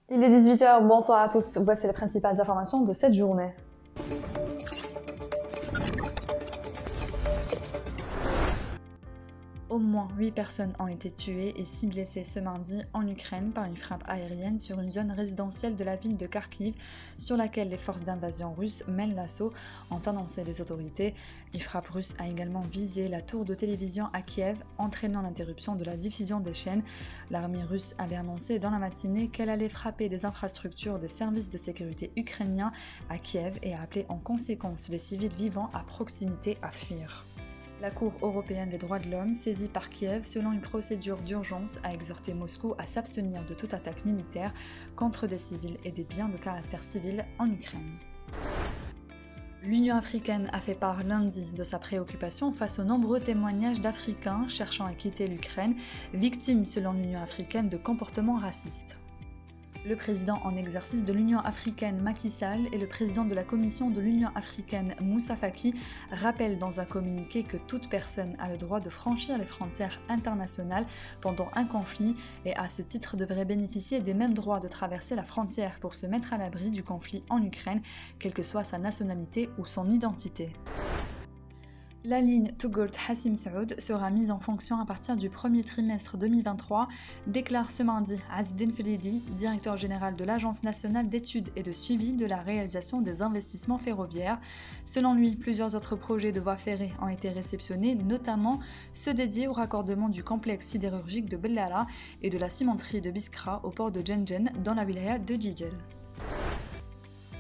Il est 18 h, bonsoir à tous. Voici les principales informations de cette journée. Au moins 8 personnes ont été tuées et 6 blessées ce mardi en Ukraine par une frappe aérienne sur une zone résidentielle de la ville de Kharkiv sur laquelle les forces d'invasion russes mènent l'assaut, ont annoncé les autorités. Une frappe russe a également visé la tour de télévision à Kiev, entraînant l'interruption de la diffusion des chaînes. L'armée russe avait annoncé dans la matinée qu'elle allait frapper des infrastructures des services de sécurité ukrainiens à Kiev et a appelé en conséquence les civils vivant à proximité à fuir. La Cour européenne des droits de l'homme, saisie par Kiev selon une procédure d'urgence, a exhorté Moscou à s'abstenir de toute attaque militaire contre des civils et des biens de caractère civil en Ukraine. L'Union africaine a fait part lundi de sa préoccupation face aux nombreux témoignages d'Africains cherchant à quitter l'Ukraine, victimes selon l'Union africaine de comportements racistes. Le président en exercice de l'Union africaine Macky Sall et le président de la Commission de l'Union africaine Moussa Faki rappellent dans un communiqué que toute personne a le droit de franchir les frontières internationales pendant un conflit et à ce titre devrait bénéficier des mêmes droits de traverser la frontière pour se mettre à l'abri du conflit en Ukraine, quelle que soit sa nationalité ou son identité. La ligne Tougourt-Hassim Saoud sera mise en fonction à partir du premier trimestre 2023, déclare ce mardi Azedine Felidi, directeur général de l'Agence nationale d'études et de suivi de la réalisation des investissements ferroviaires. Selon lui, plusieurs autres projets de voies ferrées ont été réceptionnés, notamment ceux dédiés au raccordement du complexe sidérurgique de Bellara et de la cimenterie de Biskra au port de Djenjen dans la wilaya de Jijel.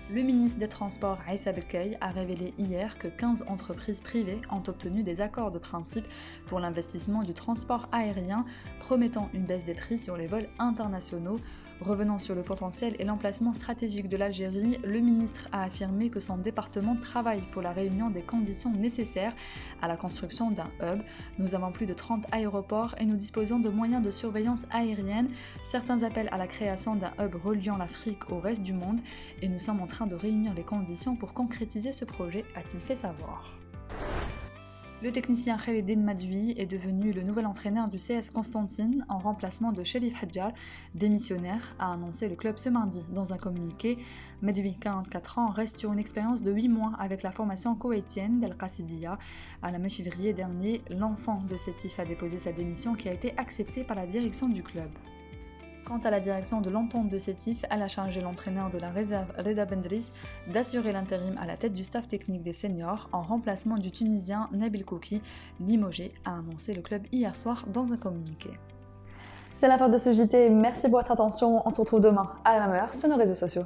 Le ministre des Transports Aïssa Bekkay a révélé hier que 15 entreprises privées ont obtenu des accords de principe pour l'investissement du transport aérien, promettant une baisse des prix sur les vols internationaux. Revenant sur le potentiel et l'emplacement stratégique de l'Algérie, le ministre a affirmé que son département travaille pour la réunion des conditions nécessaires à la construction d'un hub. Nous avons plus de 30 aéroports et nous disposons de moyens de surveillance aérienne. Certains appellent à la création d'un hub reliant l'Afrique au reste du monde et nous sommes en train de réunir les conditions pour concrétiser ce projet, a-t-il fait savoir. Le technicien Khalidine Madoui est devenu le nouvel entraîneur du CS Constantine en remplacement de Sherif Hadjar, démissionnaire, a annoncé le club ce mardi dans un communiqué. Madoui, 44 ans, reste sur une expérience de 8 mois avec la formation koweïtienne d'Al Qasidiya. À la mi-février dernier, l'enfant de Sétif a déposé sa démission qui a été acceptée par la direction du club. Quant à la direction de l'entente de Sétif, elle a chargé l'entraîneur de la réserve Reda Bendris d'assurer l'intérim à la tête du staff technique des seniors en remplacement du Tunisien Nabil Kouki, limogé, a annoncé le club hier soir dans un communiqué. C'est la fin de ce JT, merci pour votre attention, on se retrouve demain à la même heure sur nos réseaux sociaux.